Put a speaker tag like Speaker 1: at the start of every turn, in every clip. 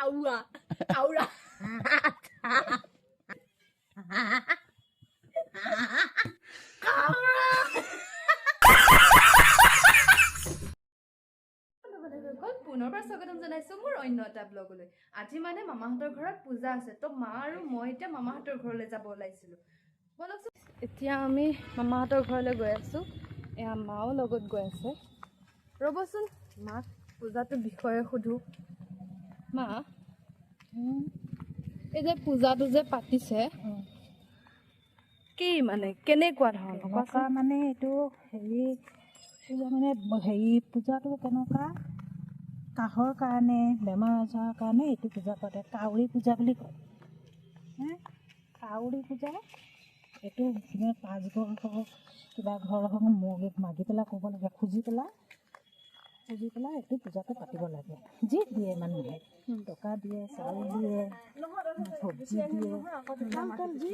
Speaker 1: Aura. Aura. পুনৰ স্বাগতম জনাইছো মোৰ অন্য এটা ব্লগলৈ। আজি মানে মামাহঁতৰ ঘৰত পূজা আছে, তো মা আৰু মই এতিয়া মামাহঁতৰ ঘৰলৈ যাব ওলাইছিলো। বলকচোন, এতিয়া আমি মামাহঁতৰ ঘৰলৈ গৈ আছো। এয়া মাও লগত গৈ আছে। ৰ'বচোন, মাক পূজাটোৰ বিষয়ে সুধো। মা, এই যে পূজাটো যে পাতিছে, কি মানে কেনেকুৱা ধৰণৰ?
Speaker 2: মানে এইটো পূজাটো কেনেকুৱা, কাহৰ কাৰণে, বেমাৰ আজাৰৰ কাৰণে এইটো পূজা পাতে। কাউৰী পূজা বুলি কয়। কাউৰী পূজা এইটো পাঁচঘৰ হওক কিবা ঘৰ হওক মাগি পেলাই ক'ব লাগে, খুজি পেলাই এইটো পূজাটো পাতিব লাগে। যি দিয়ে মানুহে, টকা দিয়ে, চাউল দিয়ে, চব্জি দিয়ে, যি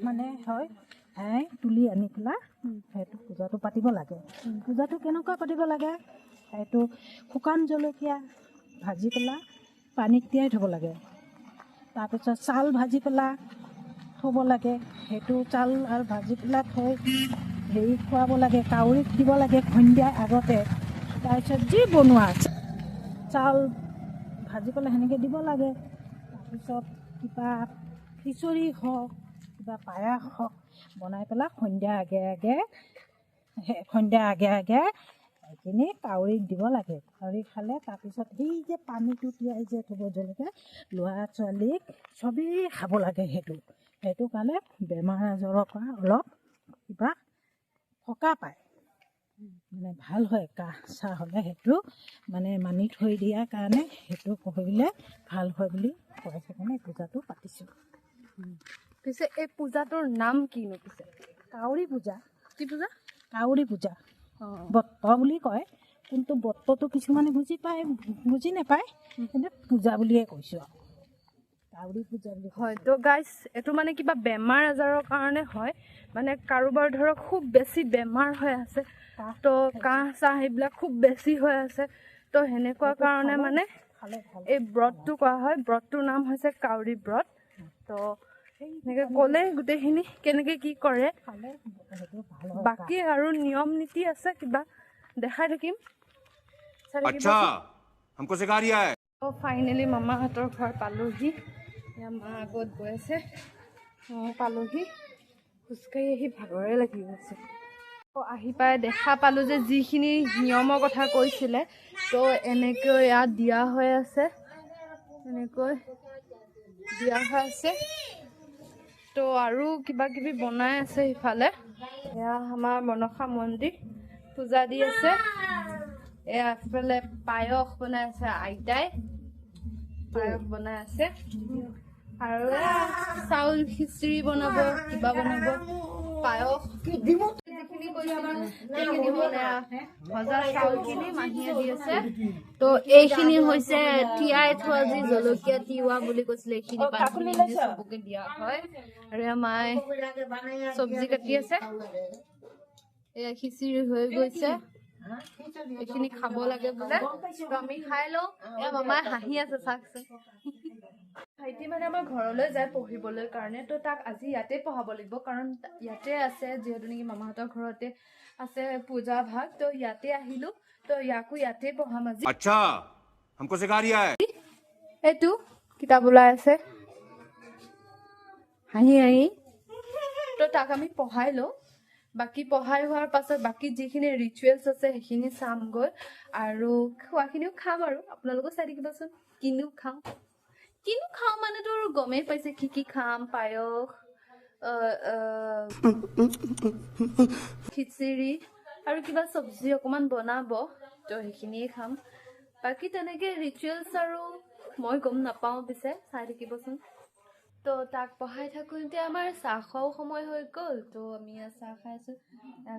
Speaker 2: মানে হয় তুলি আনি পেলাই সেইটো পূজাটো পাতিব লাগে। পূজাটো কেনেকুৱা পাতিব লাগে, সেইটো শুকান জলকীয়া ভাজি পেলাই পানীত তিয়াই থ'ব লাগে। তাৰপিছত চাউল ভাজি পেলাই থ'ব লাগে। সেইটো চাউল আৰু ভাজি পেলাই থৈ খুৱাব লাগে, কাউৰীক দিব লাগে সন্ধিয়াৰ আগতে। তাৰপিছত যি বনোৱা চাউল ভাজি পেলাই সেনেকৈ দিব লাগে। তাৰপিছত কিবা খিচৰি হওক, কিবা পায়স হওক বনাই পেলাই সন্ধিয়াৰ আগে আগে এইখিনি কাউৰীক দিব লাগে। কাউৰী খালে তাৰপিছত সেই যে পানীটো তিয়াই যে থ'ব জলকীয়া, ল'ৰা ছোৱালীক চবেই খাব লাগে। সেইটো কাৰণে বেমাৰ আজাৰৰ পৰা অলপ কিবা সকাহ পায়, মানে ভাল হয়। কাহ চাহ হ'লে সেইটো মানে মানি থৈ দিয়াৰ কাৰণে সেইটো কৰিলে ভাল হয় বুলি কয়। সেইকাৰণে পূজাটো পাতিছোঁ।
Speaker 1: পিছে এই পূজাটোৰ নাম কিনো? পিছে
Speaker 2: কাউৰী পূজা।
Speaker 1: কি পূজা?
Speaker 2: কাউৰী পূজা। বট্ট বুলি কয়, কিন্তু বট্টটো কিছুমানে বুজি নাপায়, কিন্তু পূজা বুলিয়ে কৈছোঁ আৰু। কাউৰী পূজা বুলি
Speaker 1: হয়। তো গাইজ, এইটো মানে কিবা বেমাৰ আজাৰৰ কাৰণে হয়। মানে কাৰোবাৰ ধৰক খুব বেছি বেমাৰ হৈ আছে, তো কাহ চাহ এইবিলাক খুব বেছি হৈ আছে, তো সেনেকুৱা কাৰণে মানে এই ব্ৰতটো কৰা হয়। ব্ৰতটোৰ নাম হৈছে কাউৰী ব্ৰত। তো এনেকৈ ক'লে গোটেইখিনি কেনেকৈ কি কৰে, বাকী আৰু নিয়ম নীতি আছে কিবা দেখাই থাকিম। ফাইনেলি মামাহঁতৰ ঘৰ পালোহি। এতিয়া মা আগত গৈ আছে, মই পালোহি। খোজকাঢ়ি আহি ভাগৰে লাগি গৈছে। আহি পাই দেখা পালোঁ যে যিখিনি নিয়মৰ কথা কৈছিলে, তো এনেকৈ ইয়াত দিয়া হৈ আছে, এনেকৈ দিয়া হৈ আছে। তো আৰু কিবা কিবি বনাই আছে সিফালে। এয়া আমাৰ মনসা মন্দিৰ, পূজা দি আছে। এয়া সিফালে পায়স বনাই আছে আইতাই, পায়স বনাই আছে। আৰু চাউল খিচিৰি বনাব, কিবা বনাব, পায়স যিখিনি কৈছিলো সেইখিনি ভজা চাউলখিনি মাহীয়ে দি আছে। তো এইখিনি হৈছে তিয়াই থোৱা যি জলকীয়া তিৱা বুলি কৈছিলে, এইখিনি পানী চবকে দিয়া হয়। আৰু মায়ে চব্জি কাটি আছে। এয়া খিচিৰি হৈ গৈছে, এইখিনি খাব লাগে বোলে। তো আমি খাই লওঁ। এয়া মামাই হাঁহি আছে, চাওকচোন। ভাইটি মানে আমাৰ ঘৰলৈ যায় পঢ়িবলৈ কাৰণে, তো তাক আজি ইয়াতে পঢ়াব লাগিব, কাৰণ ইয়াতে আছে যিহেতু নেকি মামাহঁতৰ ঘৰতে আছে পূজা ভাগ। তো ইয়াতে আহিলো, তো ইয়াকো ইয়াতে পঢ়াম আজি। আচ্ছা, हमको सिखा रिया है। এইটো কিতাপ ওলাই আছে হাঁহি হাঁহি। তো তাক আমি পঢ়াই লওঁ। বাকী পঢ়াই হোৱাৰ পাছত বাকী যিখিনি ৰিচুৱেলছ আছে সেইখিনি চামগৈ, আৰু খোৱাখিনিও খাম। আৰু আপোনালোকেও চাই থাকিবচোন কিনো খাওঁ মানে তো গমেই পাইছে কি কি খাম। পায়স, খিচিৰি আৰু কিবা চব্জি অকমান বনাব, তো সেইখিনিয়ে খাম। বাকী তেনেকে ৰিচুৱেলছ আৰু মই গম নাপাওঁ, পিছে চাই থাকিবচোন। তো তাক পঢ়াই থাকোঁতে আমাৰ চাহ খোৱাও সময় হৈ গ'ল। তো আমি চাহ খাইছোঁ,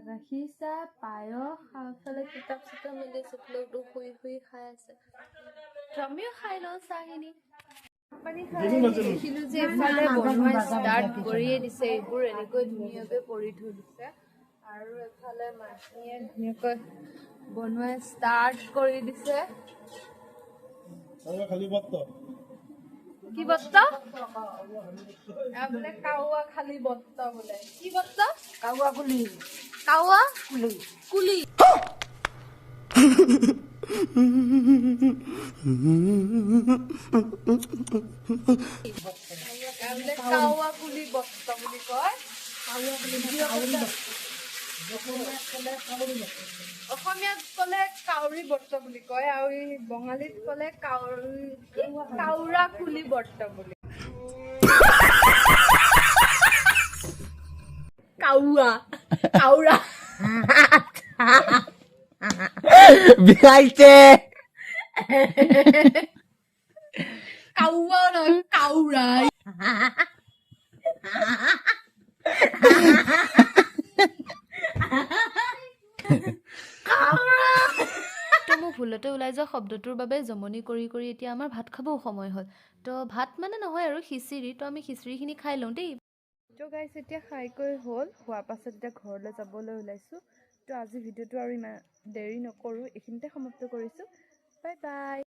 Speaker 1: গাখীৰ চাহ, পায়স, আগফালে কিতাপ চিতাপ মেলি চকলেটো শুই খাই আছে। তো আমিও খাই লওঁ চাহখিনি। দেখিলো যে এফালে বনোৱা ষ্টাৰ্ট কৰিয়ে দিছে, এইবোৰ এনেকৈ ধুনীয়াকৈ কৰি থৈ দিছে। আৰু এফালে মাহীয়ে ধুনীয়াকৈ বনোৱা ষ্টাৰ্ট কৰি দিছে। কি বস্তা বোলে কাউয়া খালি বস্তা বোলে কি বস্তা
Speaker 2: কাউয়া কুলি
Speaker 1: কাউয়া
Speaker 2: কুলি
Speaker 1: কুলি বোলে কাউয়া কুলি বস্তা বুলি কয় অসমীয়াত ক'লে কাউৰী বৰ্ত বুলি কয় আৰু বঙালীত ক'লে কাউৰা কুলি বৰ্ত বুলি কাউৰা কাউৰা
Speaker 3: বিয়াইছে
Speaker 1: কাউৱা নহয় কাউৰা
Speaker 4: তো মোৰ ভুলতে ওলাই যোৱা শব্দটোৰ বাবে জমনি কৰি কৰি এতিয়া আমাৰ ভাত খাবও সময় হ'ল তো ভাত মানে নহয় আৰু খিচিৰি তো আমি খিচিৰিখিনি খাই লওঁ দেই
Speaker 1: তো গাইছ এতিয়া খাই কৈ হ'ল খোৱাৰ পাছত এতিয়া ঘৰলৈ যাবলৈ ওলাইছোঁ তো আজি ভিডিঅ'টো আৰু ইমান দেৰি নকৰোঁ এইখিনিতে সমাপ্ত কৰিছোঁ বাই বাই